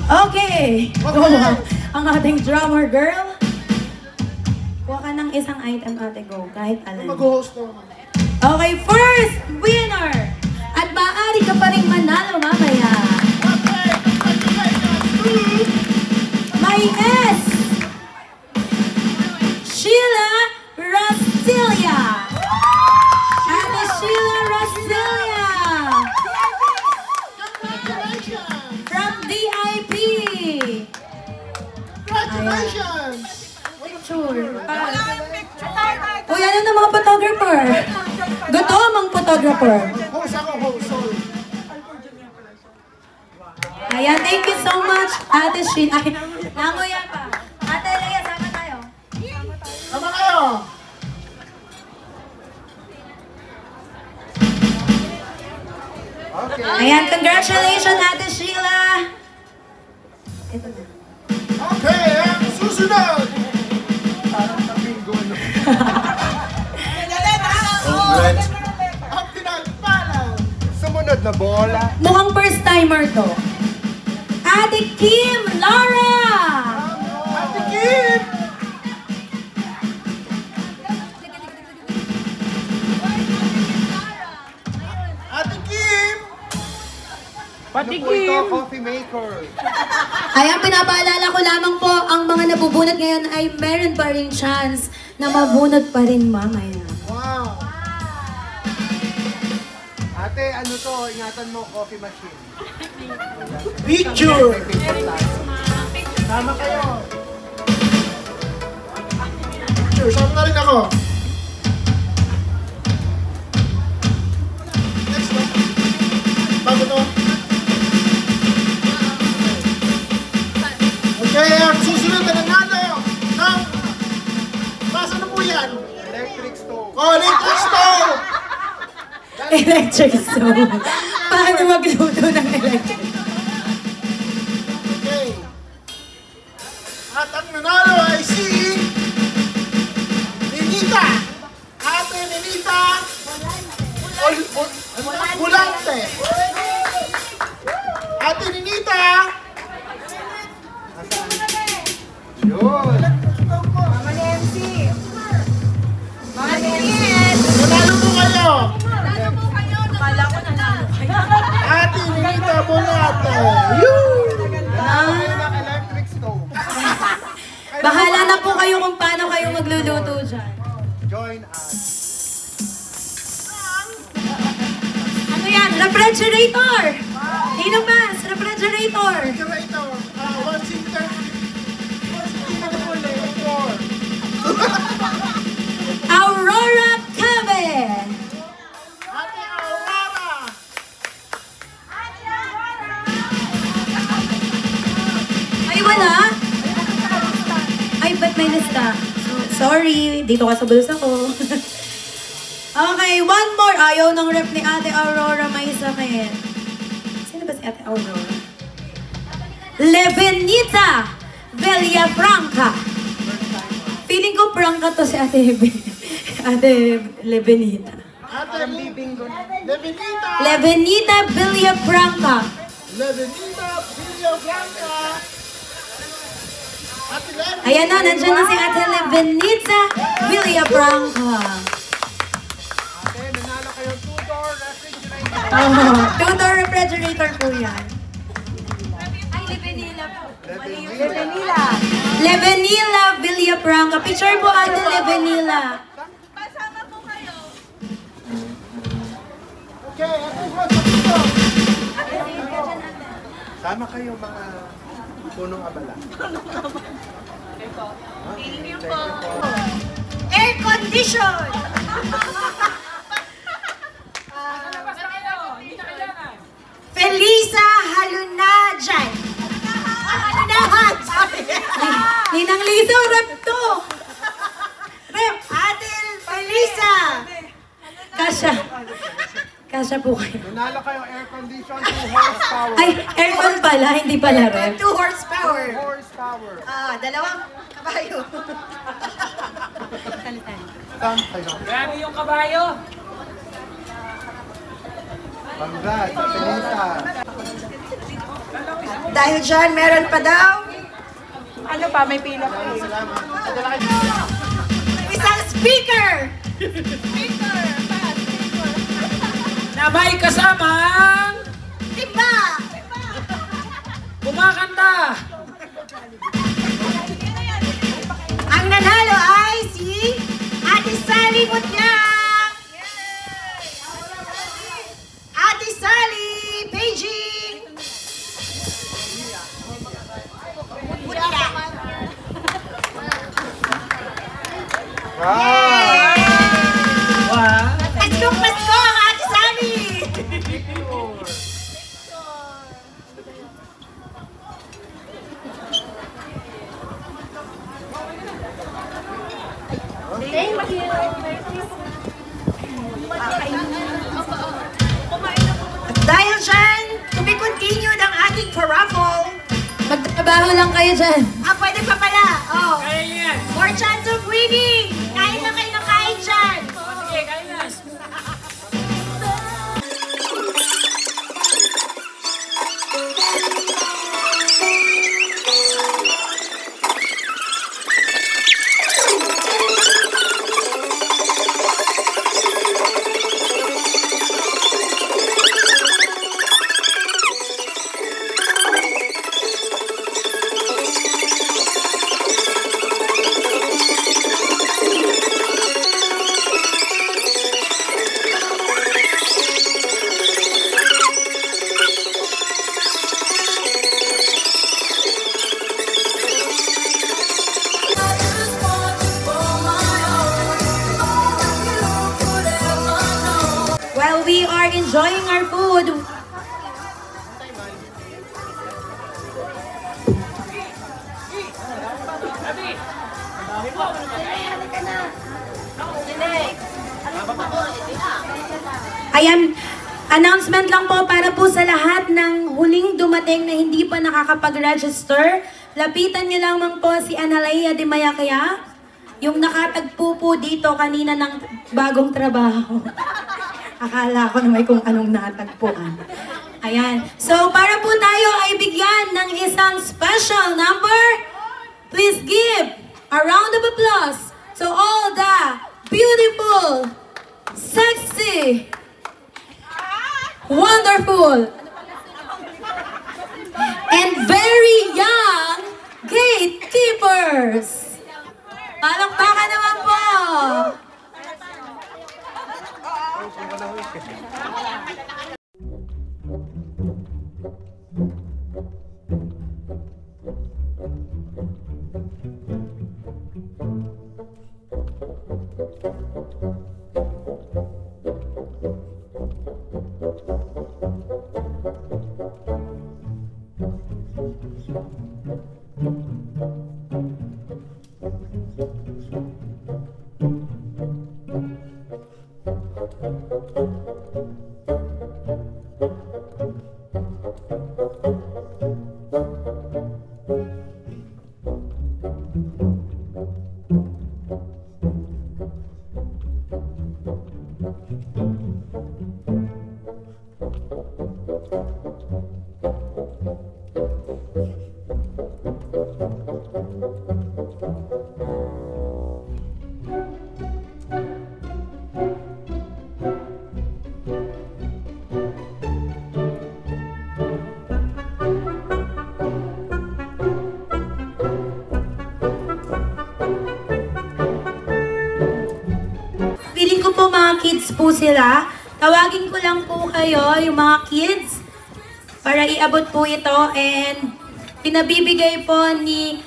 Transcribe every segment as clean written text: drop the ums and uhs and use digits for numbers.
Okay. Ang ating drummer girl. Kuha ka ng isang item, ate, go. Kahit alin. Mag-host to. Okay, first winner. At maaari ka pa rin manalo mamaya. May S. Sheila Rostilia. Ate Sheila Rostilia. From DIP. Congratulations! Picture. Uy, ano na mga photographer? Gutom ang photographer. Host ako, host. Sorry. Ayan, thank you so much, Ate Sheila. Ay, nanguya pa. Ate Leia, sama tayo. Sama kayo! Okay. Ayan, congratulations, Ate Sheila. Ito na. Okay, ang susunod! Parang sa bingo, no? Congrats! Ang pinagpalaw! Sumunod na bola. Mukhang first timer to. Ate Kim Laura! Ate Kim! Ate Kim! Pati Ano po ito, coffee maker? Ayan, pinapaalala ko lamang po, ang mga nabubunot ngayon ay meron pa rin chance na mabunot pa rin mamaya. Wow! Ate, ano to? Ingatan mo, coffee machine. Picture! Sama kayo. Picture, sama na rin ako. Next one. Bago to. Okay, ang susunod na nanalo ng... Basa na po yan? Electric stove. Oh, electric stove! Electric stove. Paano magluto ng electric? Okay. At ang nanalo ay si Ninita. Ate Ninita Bulante. Ate Ninita. Yun. Mama Nancy! Mama Nancy! Nanalo po kayo. Nanalo po kayo! Akala ko nanalo kayo. Ate Ninita Bulante. Yun. Ah, Ng electric stove. bahala na po kayo kung paano kayo magluluto dyan. Join us. Ano yan? Refrigerator! Ninong Mas, refrigerator! Refrigerator. 1 Aurora Cabe! Ate Aurora. Ay, wala? Ay, ba't may lista? Sorry, dito ka sa bulsa ko. Okay, one more. Ayaw ng rep ni Ate Aurora, may sakit. Sino ba si Ate Aurora? Levenita Villafranca. Feeling ko prank to si Ate Ate Levenita. Ate Levenita. Levenita Villafranca. Levenita Villafranca. Ate Levenita. Ayan na, nandiyan na si Ate Levenita Villafranca. Ate, nanalo kayo 2-door refrigerator. Oh, two-door refrigerator po yan. Ay, Levenila po. Levenila. Levenila Villafranca. Picture po Ate Levenila. Pasama po kayo. Okay, ate, what's up dito? Sama kayo mga punong abala. Thank you po. Air condition! Felisa Halunajan. Halunahan! Sorry. Ninang Lisa, rep to. Rep, Atil Felisa. Kasha. Kasha po kayo. Nanalo kayo air condition 2 horsepower. Ay, aircon pala, hindi pala rep. 2 horsepower. 2 horsepower. Dalawang kabayo. Saan kayo? Grabe yung kabayo. Congrats, Felisa. dahil dyan, meron pa daw Ano pa? May pila pa eh. isang speaker. Na may kasamang Diba? kumakanta. Ang nanalo ay si Ate Sally Mutyak. Ate Sally, Beijing. Mutyak. Wow. Pasko ang Ate Sally. At dahil dyan, to be continued ang ating paraffle. Magtrabaho lang kayo dyan. Pwede pa pala. Oh. Kaya niyo yan. More chance of winning. Kain na kayo ng kain dyan. Sige, kain na. While we are enjoying our food, ayan, announcement lang po para po sa lahat ng huling dumating na hindi pa nakakapag-register. Lapitan niyo lamang po si Analaya de Mayakaya, yung nakatagpo po dito kanina ng bagong trabaho. Akala ko na may kung anong natagpuan. Ayan. So, para po tayo ay bigyan ng isang special number, please give a round of applause to all the beautiful, sexy, wonderful, and very young gatekeepers. Palakpakan naman po! Feeling ko po mga kids po sila. Tawagin ko lang po kayo, yung mga kids, para iabot po ito. And pinabibigay po ni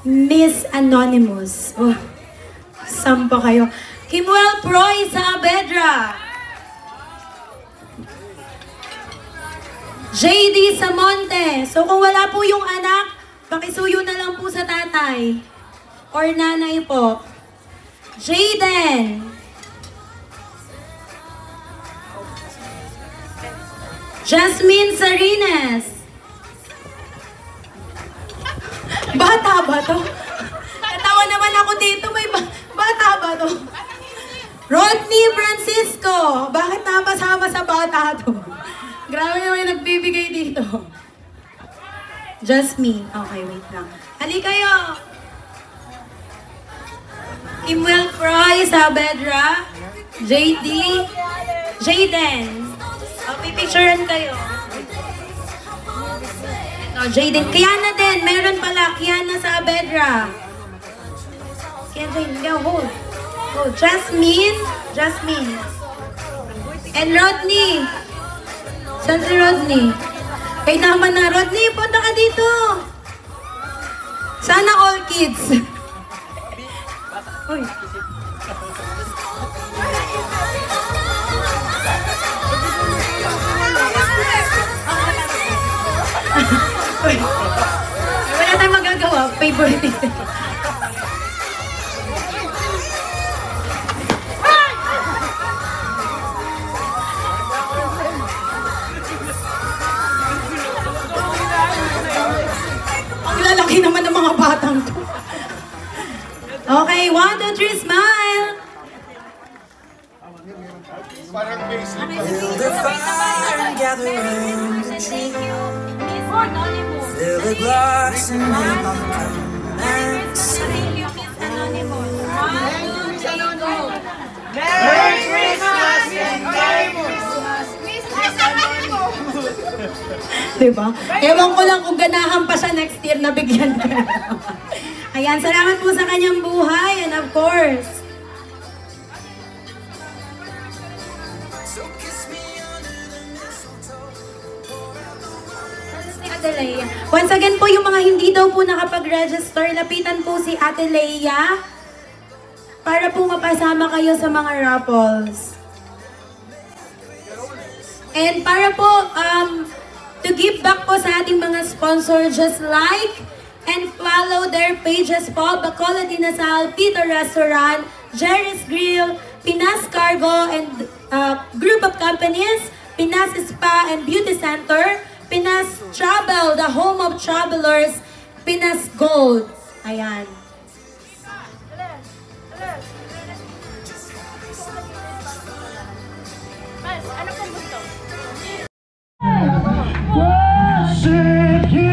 Miss Anonymous. Oh, sampa kayo. Kimuel Proy Saavedra. JD Samonte. So kung wala po yung anak, pakisuyo na lang po sa tatay. Or nanay po. Jaden. Jasmine Sarines. Bata ba to? Natawa naman ako dito. May bata ba to? Rodney Francisco. Bakit napasama sa bata to? Grabe naman yung nagbibigay dito. Just me. Okay, wait lang. Hali kayo! Kimwell Froy, Saavedra, JD, Jayden. Pipicturean kayo. No, Jayden. Kiana din. Meron pala. Kiana Saavedra. Kiana Jayden. Go, hold. Oh, Jasmine. Jasmine. And Rodney. Saan si Rodney? Kay naman na. Rodney, punta ka dito. Sana all kids. Uy. Uy. Wala tayong magagawa. Favorite. Ang lalaki naman ng mga batang to. Okay, 1, 2, 3, smile! Parang basic. Build a fire and gather around the tree. Fill the glass and make them come and sing. Merry Christmas and Merry Christmas! Diba? Ewan ko lang kung ganahan pa siya next year na bigyan ka. Ayan, salamat po sa kanyang buhay and of course, So kiss me under the mistletoe. si Ate Leia. Once again po, yung mga hindi daw po nakapag-register, lapitan po si Ate Leia para po mapasama kayo sa mga raffles. And para po, to give back po sa ating mga sponsor, just like and follow their pages po, Bacolod Inasal, Peter Restaurant, Jerry's Grill, Pinas Cargo and group of companies, Pinas Spa and Beauty Center, Pinas Travel, the home of travelers, Pinas Gold. Ayan. Worship you.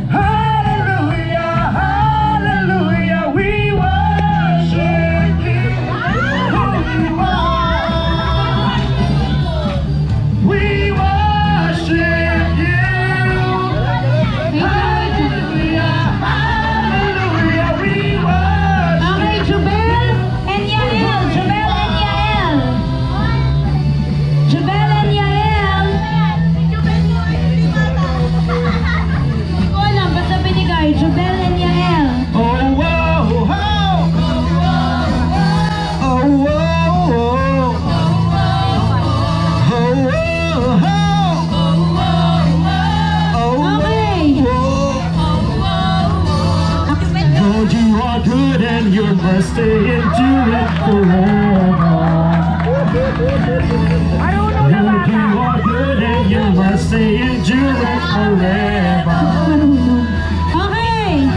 Hallelujah, hallelujah. We worship you. Who you are. We worship you. Hallelujah, hallelujah. We worship you. Okay, Jubel and Yael. Jubel and Yael. Jubel and Yael. Hindi ko alam, basta binigay. Jubel and Yael. Oh, whoa, oh, oh, whoa, Lord, you are good and your mercy endureth forever. Lord, you are good and your mercy endureth forever. Okay.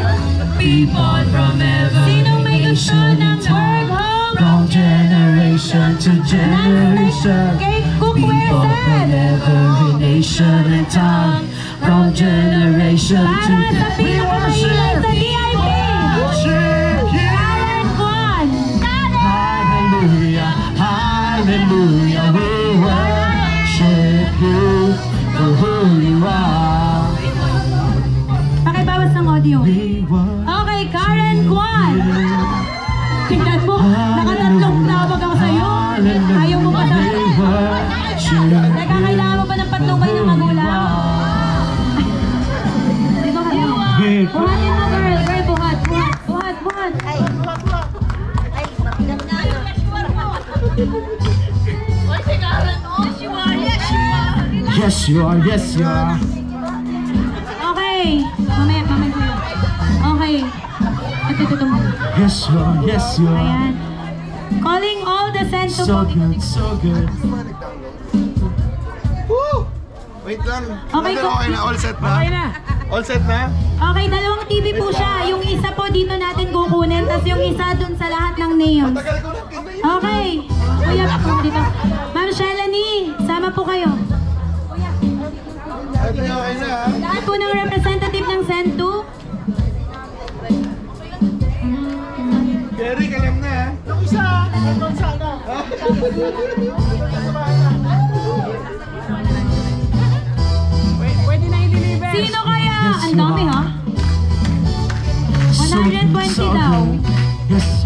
People from every Sinong may gusto nation ng and tongue, work home? from generation to generation. Kay Cook People from Wilson. every nation and tongue, from generation to Para sa pinakamahilan sa VIP. Worship you. Alan Juan. Hallelujah, hallelujah. We worship you for who you are. Pakibawas ng audio. We worship Okay, Karen Juan. Tingnan mo, nakatatlong tawag ako sa'yo. Ayaw mo pa sa... Teka, kailangan mo pa ng patnubay ng magulang? Dito kayo. Buhatin mo, girl. Girl, buhat. Buhat, buhat, buhat. Yes, you are. Yes, you are. Okay. Mamaya ko yun. Okay. Ito. Yes, you are. Yes, you are. Ayan. Calling all the sent to So good, so good. Woo! Wait lang. Okay, Brother, okay na. All set na? Okay na. All set na? Okay, dalawang TV po siya. Yung isa po dito natin kukunin, tapos yung isa dun sa lahat ng names. Tagal ko lang kita. Okay. Kuya, dito. Ma'am Shelanie, sama po kayo. Ito yung okay na ha? Lahat po po ng representative ng Sendu. Derek, alam na ha. Yung isa, nandun sana. Pwede na i-deliver. Sino kaya? Ang dami ha? 120 daw. Yes,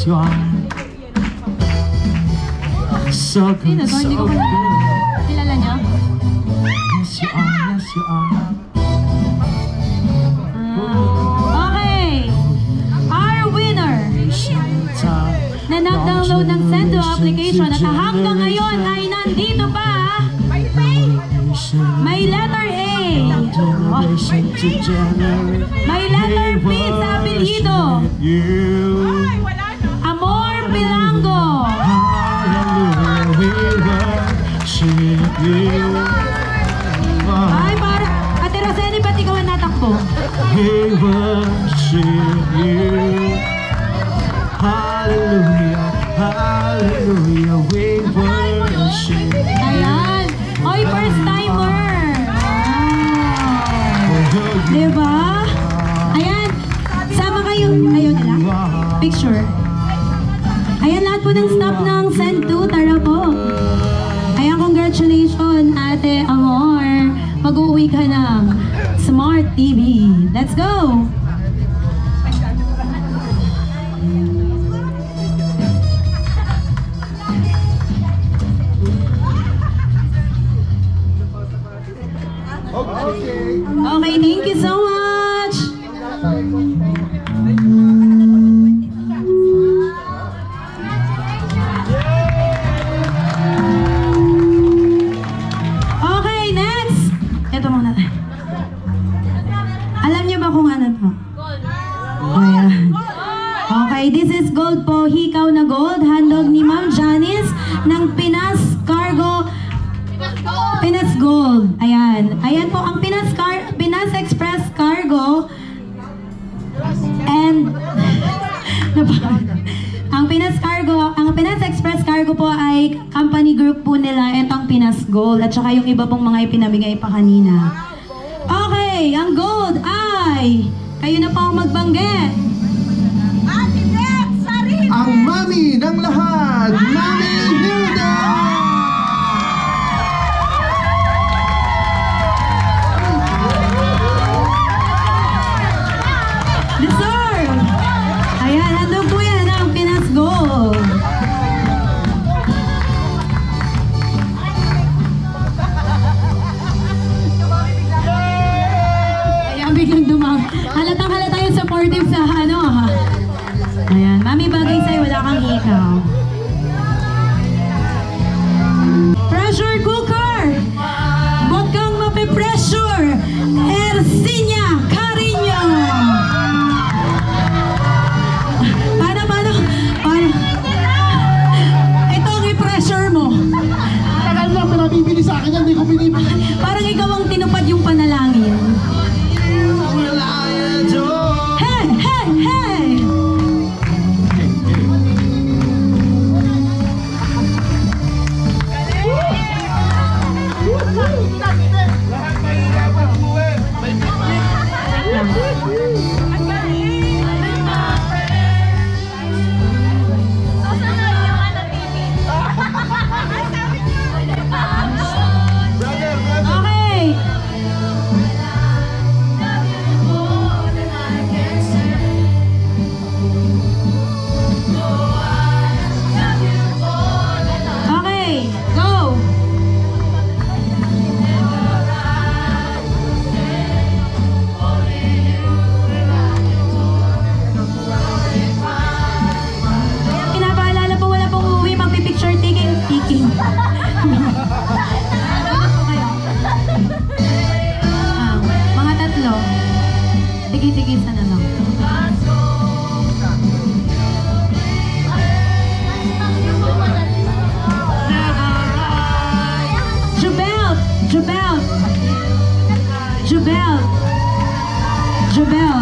you are. So good, Sino to? Hindi ko so good. kilala niyo? Yes, you are. Yes, you are. Okay. Our winner na nag-download ng Sendu application at hanggang ngayon ay nandito pa. May letter A. Generation to generation. May letter B sa apelyido. You. Amor Pilango. Hallelujah, we worship you. Ay, para. Ate Roseni, ba't ikaw ang natakbo? We worship you. Hallelujah, hallelujah, we worship you. Ayan. Oy, first timer. Diba? Ayan. Sama kayo. Ayaw nila? Picture. Ayan, lahat po ng staff ng Sendu. Tara po. Ayan, congratulations, Ate Amor. Mag-uwi ka ng Smart TV. Let's go! Okay. Okay, thank you so much! Okay, next! Ito muna. Alam niyo ba kung ano to? Ayan. Okay, this is gold po. Hikaw na gold. Handog ni Ma'am Janice ng Pinas Cargo. Pinas Gold. Ayan. Ayan po ang Pinas Express Cargo. And ang Pinas Express Cargo po ay company group po nila. Ito ang Pinas Gold at saka yung iba pong mga ipinamigay pa kanina. Okay, ang gold ay kayo na po ang magbanggit. Ang mami ng lahat, Mami Hilda! Deserve! Ayan, nandun po yan ang Pinas Gold. Ayan, biglang dumang. Halatang halata yung supportive sa ano ha. Ayan, mami bagay sa'yo, wala kang ikaw. Pressure cooker! Huwag kang mapipressure! Ercinia Carino! Paano? Ito ang i-pressure mo. Tagal na pinabibili sa akin yan, hindi ko binibili. Parang ikaw ang tinupad yung panalangin. Hey! Hey! Hey! Lahat mahirapan buhay. May picnic. Brother, brother. Okay! Okay, go! Pinapaalala po, wala pong uuwi, magpipicture taking. Mga tatlo. Tigi-tigisa na lang. Jubel! Jubel! Jubel! Jubel!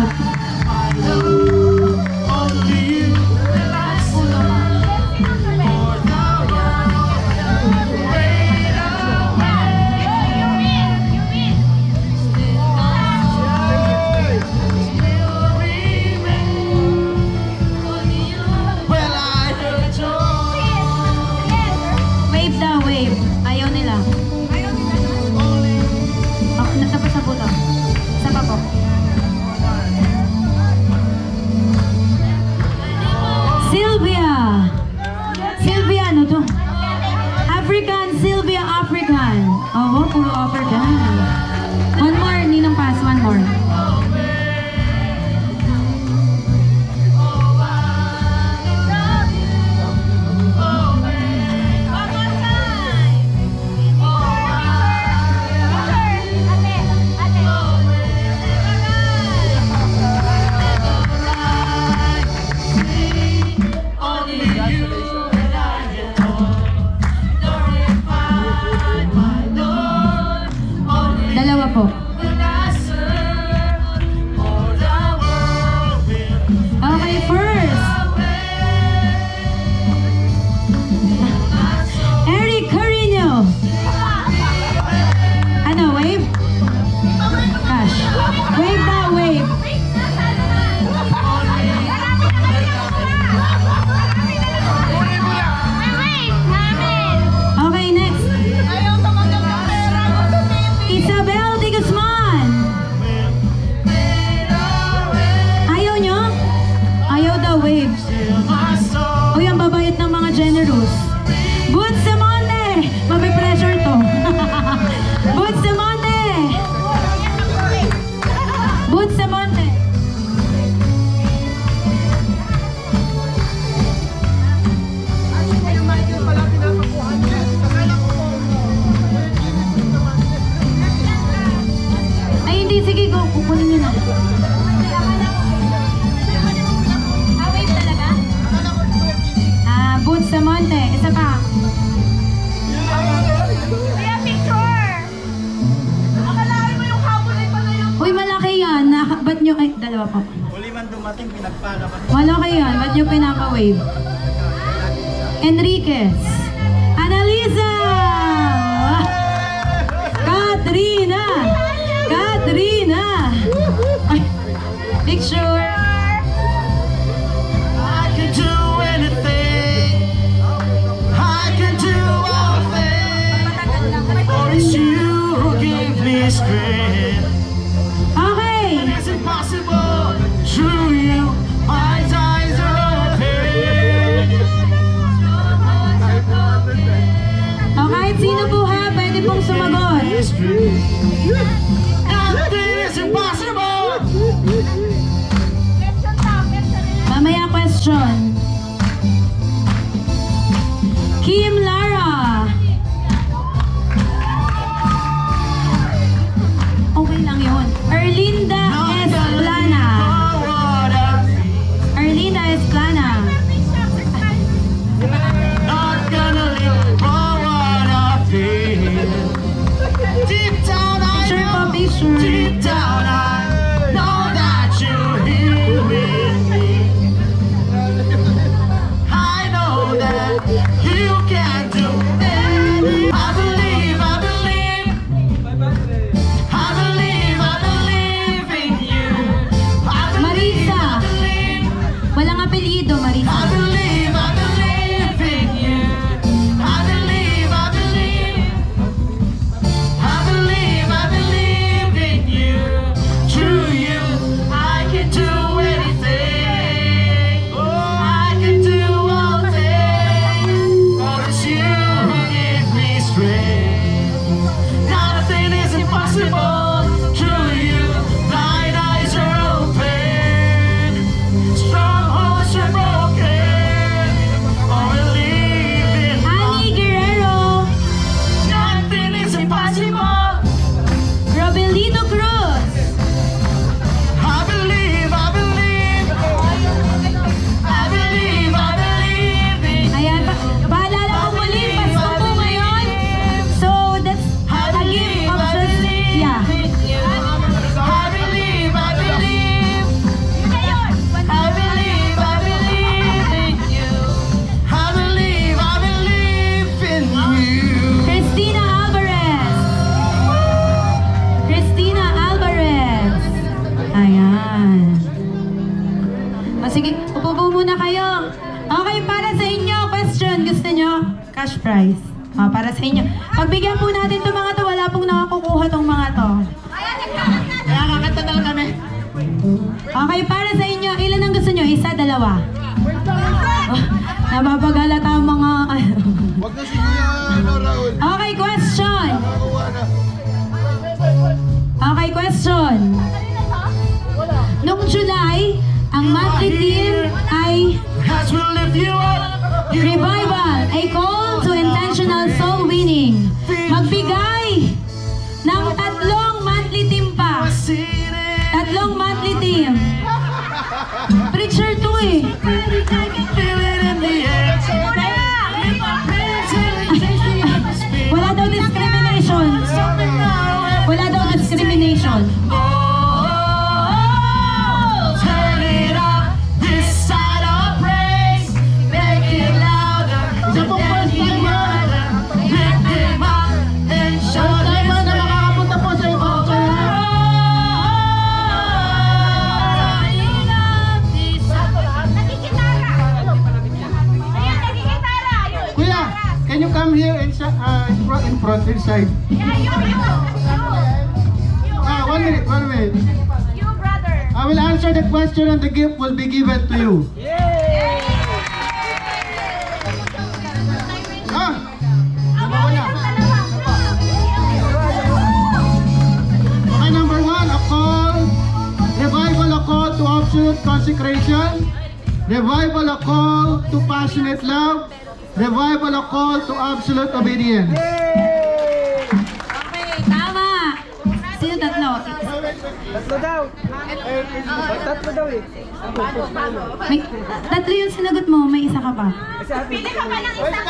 po. Okay, first. Eric Carino. Ano, wave? Cash. Wave na, wave. Okay, next. Isabel de Guzman. Ayaw nyo? Ayaw daw, wave. Uy, ang babayit ng mga generous. Boots Samonte! Mabipressure to. Boots Samonte! Boots Samonte! Ay, hindi. Sige, go. Kukunin nyo na. Wave talaga? Boots Samonte. Isa pa. Uy, malaki yan. Ba't nyo, ay, dalawa po. Huli man dumating, pinagpala pa. Malaki yan. Ba't nyo pinaka-wave? Enriquez. Annalisa! Katrina! Katrina! Ay, picture. I can do anything. I can do all things. For it's you who give me strength. Okay. It's impossible. Through you, my eyes are open. O kahit sino po ha, pwede pong sumagot. Nothing is impossible. Mamaya question. Kim Lara. Okay lang yun. Erlinda Esplana. Erlinda Esplana. Not gonna live for what I feel. Deep down I Picture po, know. picture. Deep down I know that you're here with me. I know that you can do anything. I believe, I believe. I believe, I believe in you. I believe, Marisa. I believe. Walang apelyido, I Marisa. believe, I believe in you. I believe, I believe. I believe, I believe in you. Through you, I can do anything. Oh, I can do all things. For it's you who give me strength. Nothing is impossible. Through you, thine eyes are open. Strongholds are broken. Oh, believe in Annie Guerrero. nothing is impossible. Robelito Cruz. I believe, I believe. I believe, I believe in you. Ayan, paalala ko muli, Pasko po ngayon. So, that's a gift of just, yeah. I believe, I believe. I believe, I believe in you. I believe, I believe in you. Christina Alvarez. Christina Alvarez. Ayan. O sige, upo po muna kayo. Okay, para sa inyo, question. Gusto nyo? Cash prize. Para sa inyo. Pagbigyan po natin itong mga to, wala pong nakakukuha tong mga to. Kaya kakanta na lang kami. Okay, para sa inyo, ilan ang gusto nyo? Isa, dalawa? Oh, nababagalata ang mga... Wag na si Kuya, Raul. Okay, question. Nakakuha na. Okay, question. Noong July, ang monthly theme ay As we lift you up, Revival, a call to intentional soul winning. Magbigay ng tatlong monthly theme pa. Tatlong monthly theme. Preacher to eh. Feel it in the air. Wala daw discrimination. Wala daw discrimination. Nation. Turn it up, this side of praise. Make it louder, then you mother. Lift him up, then show them na makakapunta po sa iba. Kuya, can you come here in front, inside? One minute. You, brother. I will answer the question and the gift will be given to you. Ah! Wala. Okay, number 1, a call. Revival, a call to absolute consecration. Revival, a call to passionate love. Revival, a call to absolute obedience. Okay, tama. Sino tatlo? Tatlo daw. Tatlo daw eh. May, tatlo yung sinagot mo, may isa ka pa. Pili ka pa ng isang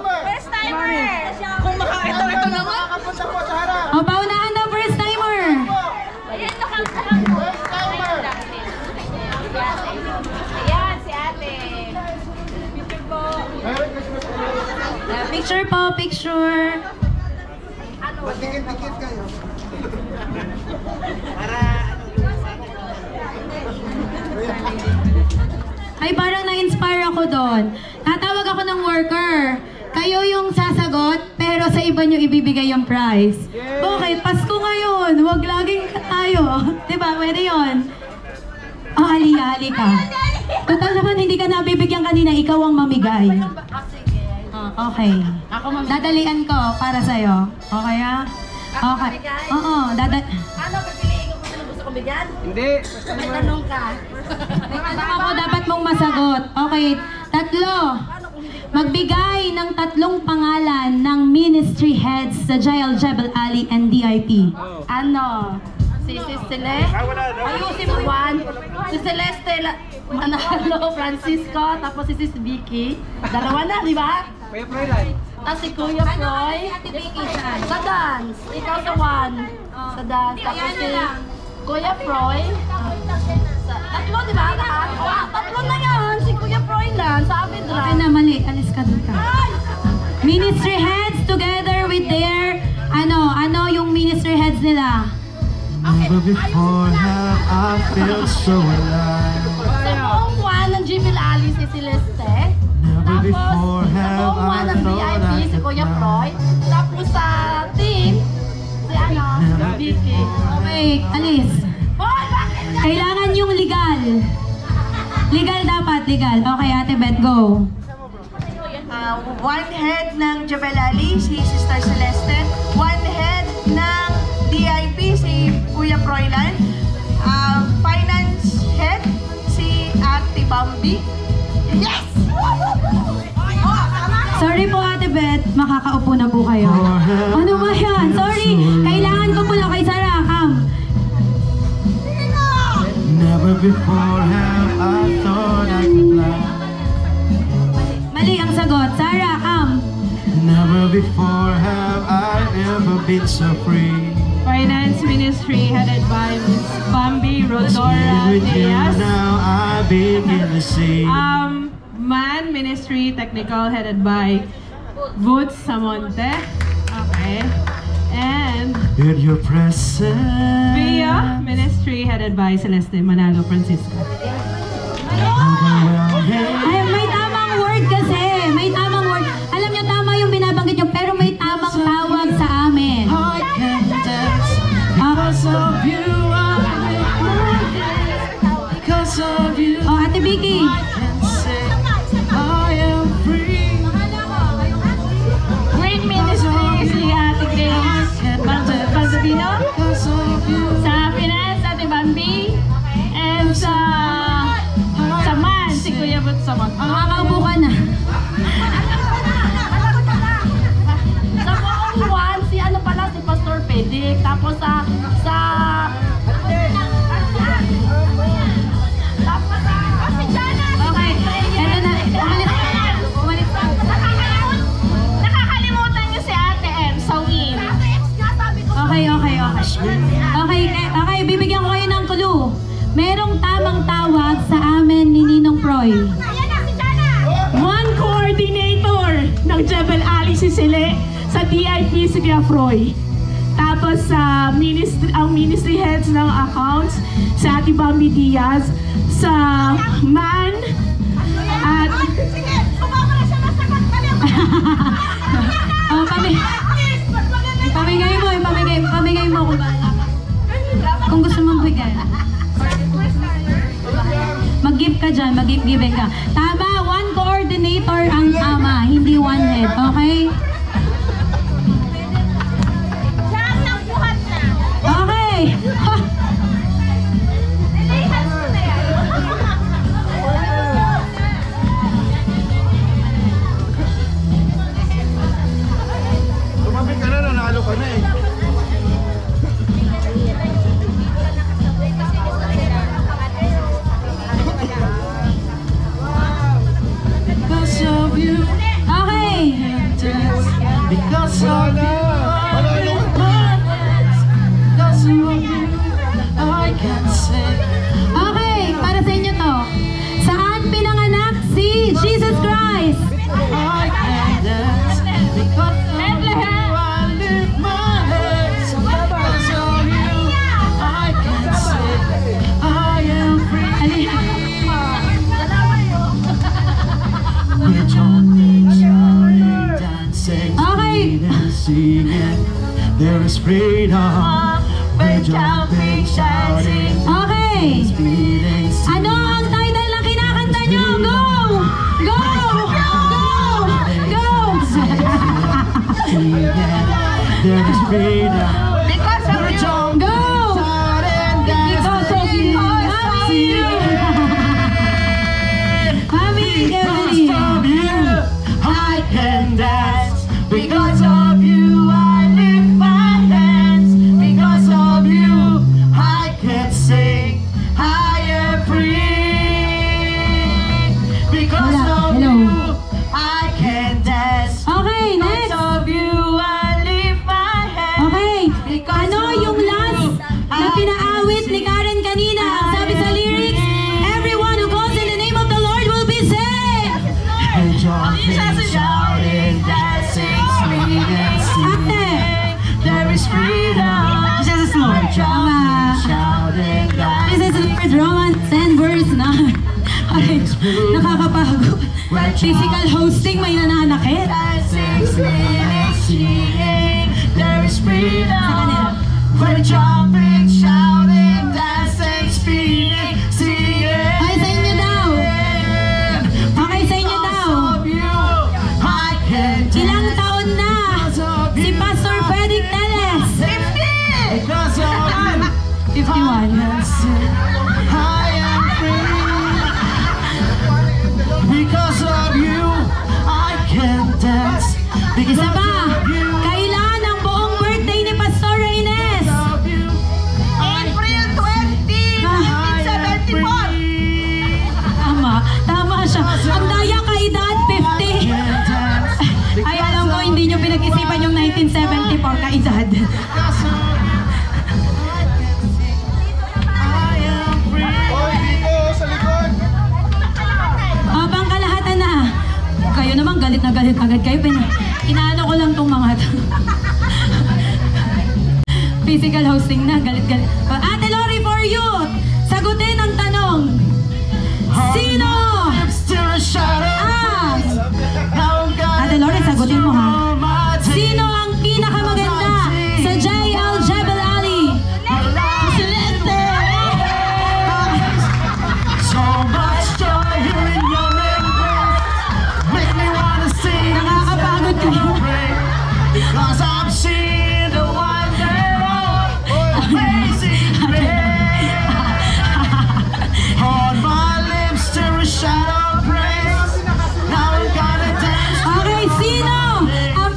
first timer. Kung ito naman. Makakapunta po sa harap. O, paunahan daw first timer. Ayan, First timer. Ayan, si ate. Merry Christmas po. Picture po, picture. Magdikit-dikit kayo. Ay, parang na-inspire ako doon. Tatawag ako ng worker. Kayo yung sasagot, pero sa iba nyo ibibigay yung prize. Bakit? Pasko ngayon. Huwag laging tayo. Diba? Pwede yun. Oh, ali ka. Total naman, hindi ka nabibigyan kanina. Ikaw ang mamigay. Okay. Dadalian ko para sa'yo. Okay, ah? Okay. Oo, Ano, pipiliin ko kung ano gusto kong bigyan? Hindi. May tanong ka. May tanong ako, dapat mong masagot. Okay, tatlo. Magbigay ng 3 pangalan ng ministry heads sa Jael Jebel Ali and DIP. Ano? Si Celeste? Ayusin mo one. Si Celeste Manalo, Francisco, tapos si Sis Vicky. Dalawa na, di ba? Kuya Froylan. Tapos si Kuya Froy. Sa dance. Ikaw sa one. Sa dance. Tapos si Kuya Froy. Tatlo, di ba? Lahat? Tatlo na yan. Si Kuya Froy lang. Sa Abidra. Okay na, mali. Alis ka dun ka. Ministry heads together with their, ano yung ministry heads nila? Never before have I felt so alive. Sa buong one ng Jebel Ali si Celeste. Never Tapos before sa have buong one I ng thought VIP I si could Kuya fly. Froy. Tapos sa team, si Vicky. Okay, alis. Hoy, bakit ka? Kailangan yung legal. Legal dapat, legal. Okay, Ate Beth, go. One head ng Jebel Ali, si Sister Celeste. One head ng DIP, si Kuya Froylan. Finance head, si Ate Bambi. Yes! Sorry po, Ate Beth. Makakaupo na po kayo. Ano ba yan? Sorry. Kailangan ko po na kay Sarah. Never before have I thought I could fly. Mali ang sagot. Sarah, Never before have I ever been so free. Finance Ministry headed by Ms. Bambi Being Rodora with you Diaz. now I begin to see. Man Ministry Technical headed by Boots Samonte. Okay. And In your presence. Via Ministry headed by Celeste Manalo Francisco. ay, may tamang word kasi. May tamang word. Alam niyo, tama yung binabanggit niyo, pero may tamang tawag sa amin. I can dance because of you. Because of you. Oh, Ate Vicky. I can say I am free. Great Ministry si Ate Grace Balsabino. Because of you. Sa Finance, Ate Bambi. And sa Man, si Kuya Boots Samonte. Makakaupo ka na. Sa buong one, si ano pala, si Pastor Pedic. Tapos tapos si Jana. Okay, eto na. Umalis ka. Nakakalimutan niyo si Ate M sa Win. Okay. Okay, bibigyan ko kayo ng clue. Merong tamang tawag sa amin ni Ninong Proy. One coordinator ng Jebel Ali si Sile sa DIP si Kuya Froy. Tapos sa ang ministry heads ng accounts sa Ate Bambi Diaz, sa MAN at pamigay mo kung gusto mong bigay. Mag-give ka dyan, mag-give ka. Tama, one coordinator ang ama, hindi one head, okay? Okay! Ha! Tumabi ka na, nanalo ka na eh. Okay! Because of you, I can say. Okay, para sa inyo to. Saan pinanganak si Jesus Christ? I can dance because of you. I lift my hands because of you. I can say I am free. We're jumping, shouting, dancing, Okay. and singing. There is freedom. We're jumping, shouting, Okay! beating, Ano ang title na kinakanta nyo? Go! Go! Go! Go! singing. There is freedom. Because of We're you. jumping, Go! shouting, Because of you. Mami! Mami, Kevin. Because of you, I can dance. Because of you, I lift my hands. Because of you, I can sing. I am free. Because Wala. of Hello. you, I can dance. Okay, Because next. of you, I lift my hands. Okay. Ano yung last na pinaawit ni Karen kanina? Ang sabi sa lyrics, everyone who calls in the name of the Lord will be saved. We're jumping, shouting, dancing, singing, singing. There is freedom. Jesus Lord. Tama. Shouting, This is Lord Romans 10 verse na. Okay, nakakapagod. Physical hosting, may nananakit. dancing, singing, singing. There is freedom. We're jumping, shouting, dancing, spinning, singing. Ay, sa inyo daw. Okay, sa inyo daw. Because of you, I can Ilang dance. taon na si Pastor Frederick Teles? 50! Because of you, 51. I can sing. I am free. Because of you, I can dance. Isa Because pa, of you, kailan ang buong birthday ni Pastor Reynes? of you, April 20, I am 1974. free. Tama siya. Ang daya ka edad, 50. Can dance. Ay, alam ko, hindi nyo pinag-isipan yung 1974 ka edad. Because of I am free. Hoy, dito sa likod. Habang kalahatan na. Kayo naman, galit na galit agad kayo. Inaano ko lang tong mga to. Physical hosting na, galit-galit. Ate Lori for youth, sagutin ang tanong. Sino? Still a shadow. Now I'm gonna Ate Lori, sagutin mo ha. on my team. Sino ang pinakamaganda sa JL Jebel Ali? So much joy here in your embrace. Make me wanna sing. Nakakapagod kayo. Because I'm seeing the wonder of amazing grace. On my lips there is shadow of praise. Now I'm gonna dance. Okay, sino ang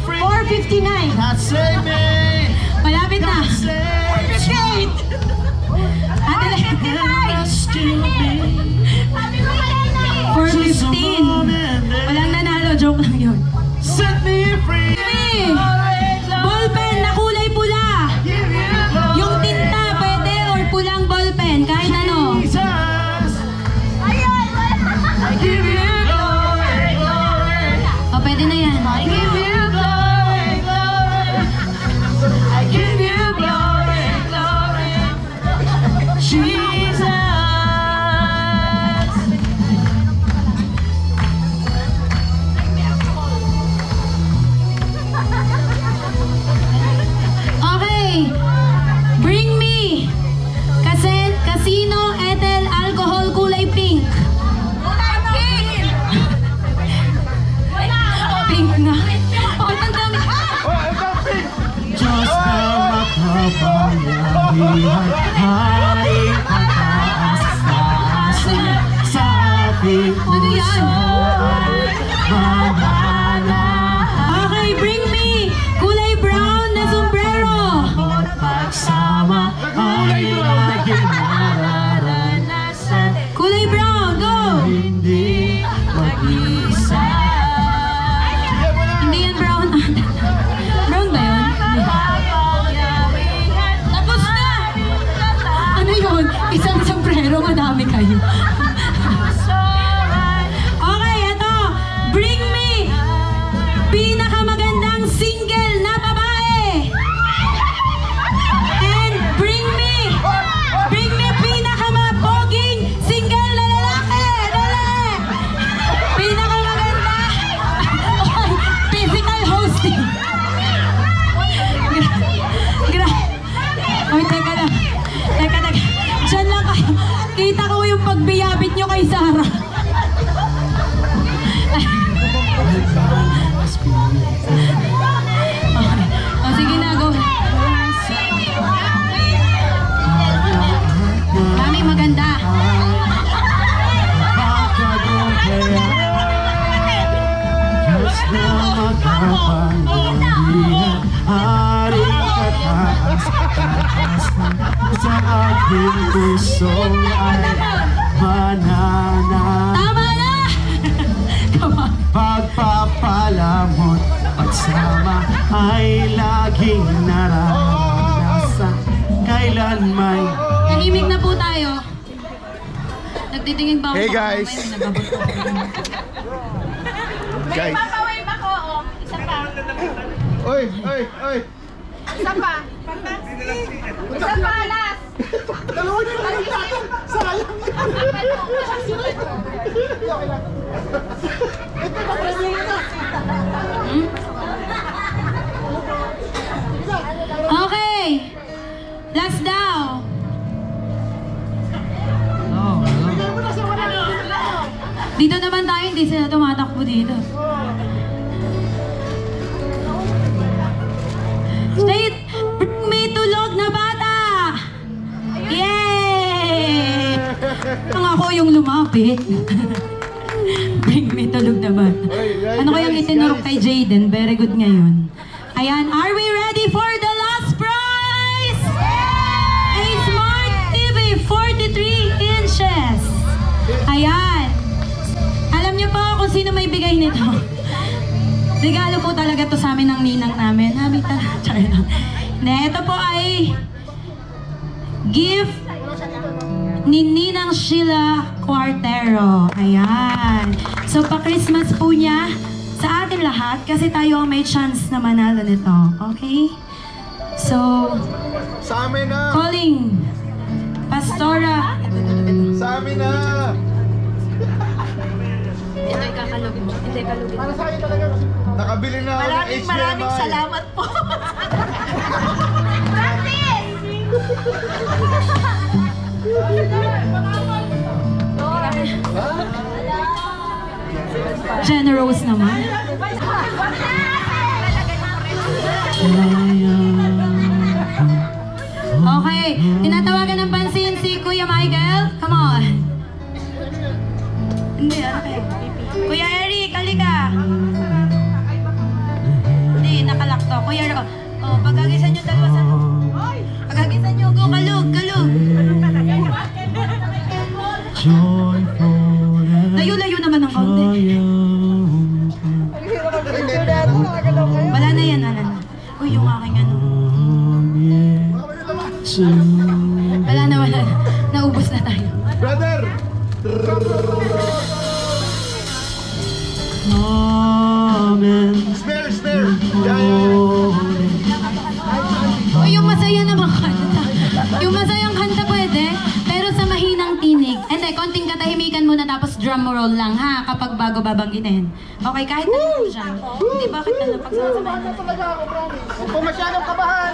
free. 4:59. God save me. Malapit na. God save 4:58. Ate Rescue me. 4:15. Walang nanalo. Joke lang yun. Set me free. Hey! Ballpen na kulay pula. Give you glory. Yung tinta pwede or pulang ballpen. Kahit ano. Jesus. I give you glory, glory. O, pwede na yan. I give you glory, glory. I give you glory, glory. Jesus. Okay. Bring me. Casino, Ethel, alcohol, kulay pink. Pink nga. Oh, ang dami. Diyos na makapangyarihan, haring ang taas-taas na sa ating Ano yan? puso'y mananahan. Okay, bring me. Kulay brown na sombrero. At pagsama ay laging nararanasan, Kulay brown, go. hindi mag-isa. Hindi yan brown. Brown ba yun? Tapos na! Ano yun? Isang sombrero, madami kayo. Okay, ito. Bring me pinakamagandang single na babae. And bring me pinakamapoging single na lalaki. Dali! Pinakamaganda. Oy, physical hosting. Oy, teka lang. Teka. Diyan lang kayo. Kita ko yung pagbiyabit nyo kay Sarah. Okay. O, sige na, go. Mami, maganda. Diyos na makapangyarihan, haring kataas-taas sa aking puso ay mananahan. Tama na! Come on. Pagpapalamot, pagsama ay laging nararanasan, kailan may Tahimik na po tayo. Nagtitingin ba ako? Hey, guys. Guys. Papawave ako, oh. Isa pa. Oy. Isa pa. Isa pa, last. Dalawa niyo lang natin. Sayang. Okay. Last daw. Dito naman tayo, hindi sila tumatakbo dito. Straight, bring me tulog na bata! Yay! Ang ako yung lumapit. Bring me tulog na bata. Ano kayang itinurok kay Jaden? Very good ngayon. Ayan, are we ready for the last prize? A Smart TV 43 inches. Ayan. Alam niyo po kung sino may bigay nito. Regalo po talaga to sa amin ng ninang namin. Habi talaga. Hindi, ito po ay gift ni Ninang Sheila Cuartero. Ayan. So, pa-Christmas po niya sa atin lahat kasi tayo ang may chance na manalo nito. Okay? So, Sa amin na. calling Pastora. Sa amin na. Ito ikakalugin mo. Ito ikalugin mo. Para sa akin talaga. Nakabili na ako ng HDMI. Maraming salamat po. Generous naman. Okay, tinatawagan ng pansin si Kuya Michael. Come on. Hindi, ano kayo? Kuya Eric, halika. Hindi, gusto. Kuya Ro, pagkagisan nyo dalawa sa... Pagkagisan nyo, go, kalug, kalug. Layo-layo naman ng kaunti. Wala na yan, wala na. Uy, yung aking ano. Wala na, wala na. Naubos na tayo. Brother! Snare, snare! Uy, yung masaya naman kanta. Yung masayang kanta pwede, pero sa mahinang tinig. Hindi, konting katahimikan muna tapos drum roll lang ha, kapag bago babanggitin. Okay, kahit ano siya. Hindi, bakit ano, pagsasamahin na. Huwag po masyadong kabahan.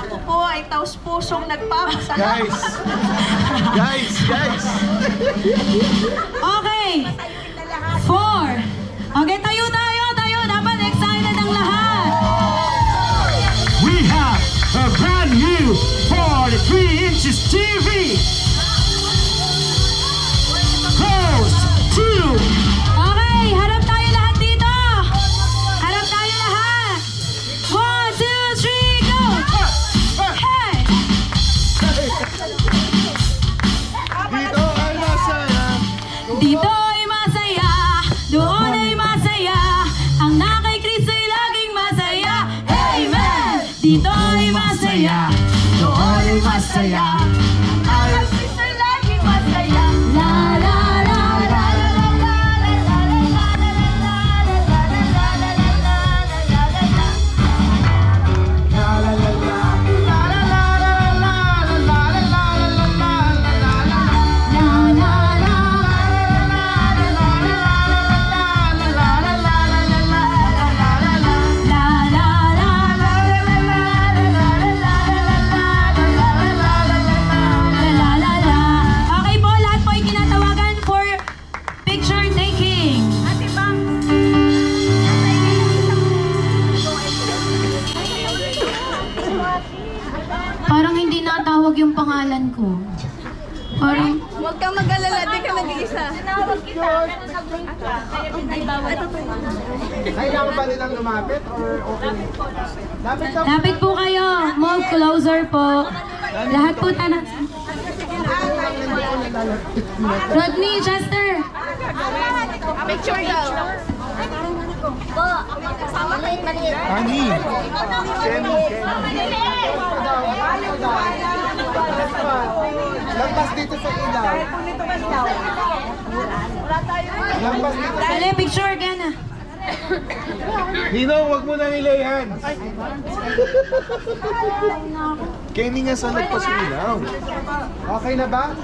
Ako po ay taus-pusong nagpapasalamat. Guys! Guys! Okay. 4. Okay, tayo. Dapat excited ang lahat. We have a brand new 43 inches TV. Close to. Okay, harap tayo lahat dito. Harap tayo lahat. 1, 2, 3, go. Hey. Dito ay masaya. Dito ay masaya, doon ay masaya. Ang na kay Kristo ay laging masaya. Amen. Dito ay masaya, doon ay masaya. Ang sister laging masaya. La la la la la la Okay po, lahat po ay kinatawagan for picture taking. Parang hindi natawag yung pangalan ko. Parang, Huwag kang mag-alala, di ka nag-iisa. Tinawag kita. Kailangan ba nilang lumapit or okay? Lapit ka. lapit po kayo. Move closer po. Lahat po tanan. Rodney, Chester. Picture daw. Ani! Lampas dito sa ilaw. Lampas dito. Dali, picture again ah. Ninong, wag mo nang ilay hands. Kenny nga sa nagpasilaw. Okay na ba?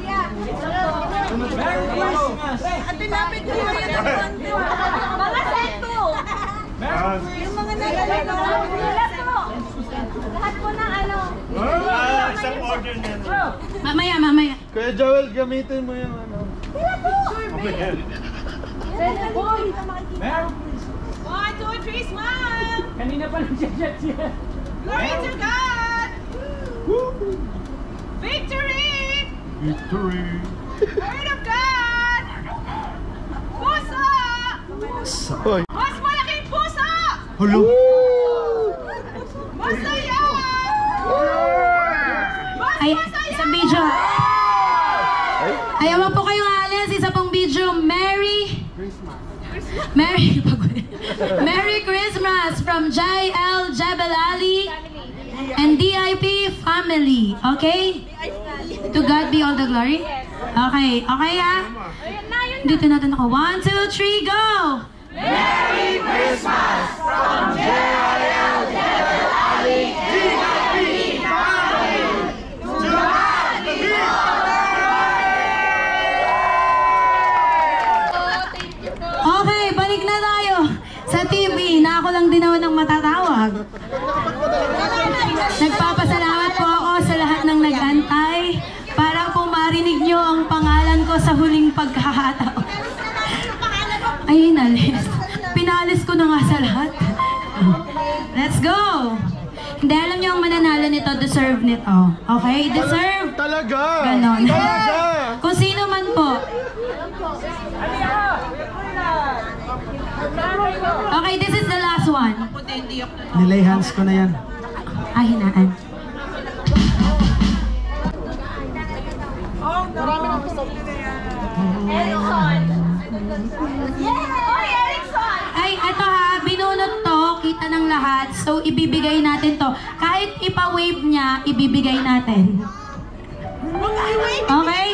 At tinapit ko yung mga sento. Yung mga naglalaro. Lahat po ng ano. Isang order na. Mamaya. Kuya Joel, gamitin mo yung ano. One, two, three, smile! Kanina pa lang siya. Glory to God! Victory! Victory! Word of God! Puso! Hoy! Mas malaking puso! Hulo! Masaya! Ay, isang video. Ayaw po kayong alis. Isa pong video. Merry Christmas from JL Jebel Ali and DIP family. Okay? To God be all the glory. Okay. Okay ha? Dito natin ako. 1, 2, 3, go! Merry Christmas from JIL Jebel Ali DIP family. To God be all the Okay, balik na tayo sa TV na ako lang din naman ang matatawag. Nagpapasalamat po ako sa lahat ng nag-antay para po marinig nyo ang pangalan ko sa huling pagkakataon. Ay, inalis. Pinalis ko na nga sa lahat. Let's go! Hindi, alam nyo ang mananalo nito, deserve nito. Okay? Deserve Talaga! Ganon. Talaga! Kung sino man po. Okay, this is the last one. Nilay hands ko na yan. Ah, hinaan. Ay, eto ha, binunot to, kita ng lahat. So, ibibigay natin to. Kahit ipa-wave niya, ibibigay natin. Okay?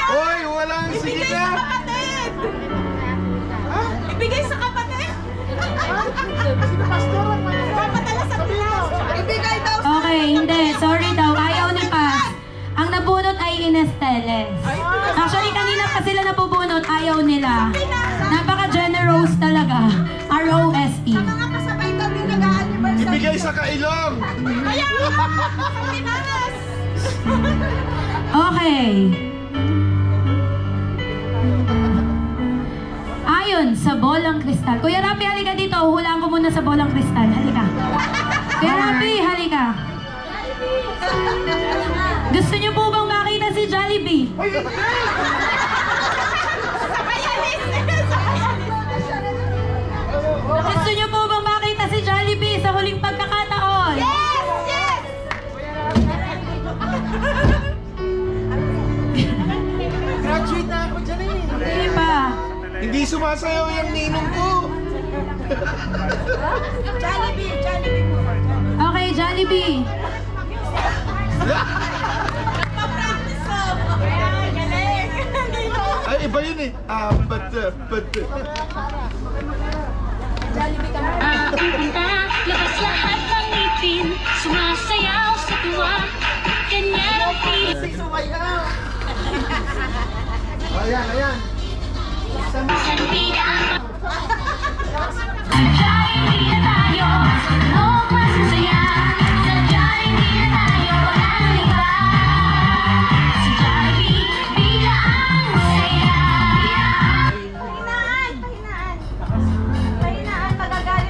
Hoy, walang sige na! Ibigay sa kapatid! Papadala sa class! Ibigay daw sa... Okay, hindi. Sorry daw. Ayaw ni Paz. Ang nabunot ay Ines Teles. Actually, kanina pa sila nabubunot. Ayaw nila. Napaka-generous talaga. R.O.S.E. Mga kasabay kami nag-a-anniversary. Ibigay sa kailong! Kaya! Pinanas! Okay. Ayon sa bolang kristal. Kuya Rapi, halika dito. Hulaan ko muna sa bolang kristal. Halika. Kuya Rapi, halika. Gusto niyo po bang makita si Jollibee? Gusto niyo po bang makita si Jollibee sa huling pagkakataon? Yes! Yes! Graduate na ako dyan eh. Hindi pa. Hindi sumasayaw yung ninong ko! Jollibee! Jollibee po. Okay, Jollibee. Pa-practice ko! Galing! Dito! Ay, iba yun eh. But... Ang kanta, labas lahat ng ngipin, sumasayaw sa tuwa, ganyan ang feeling. Ayan, ayan. Sandigan.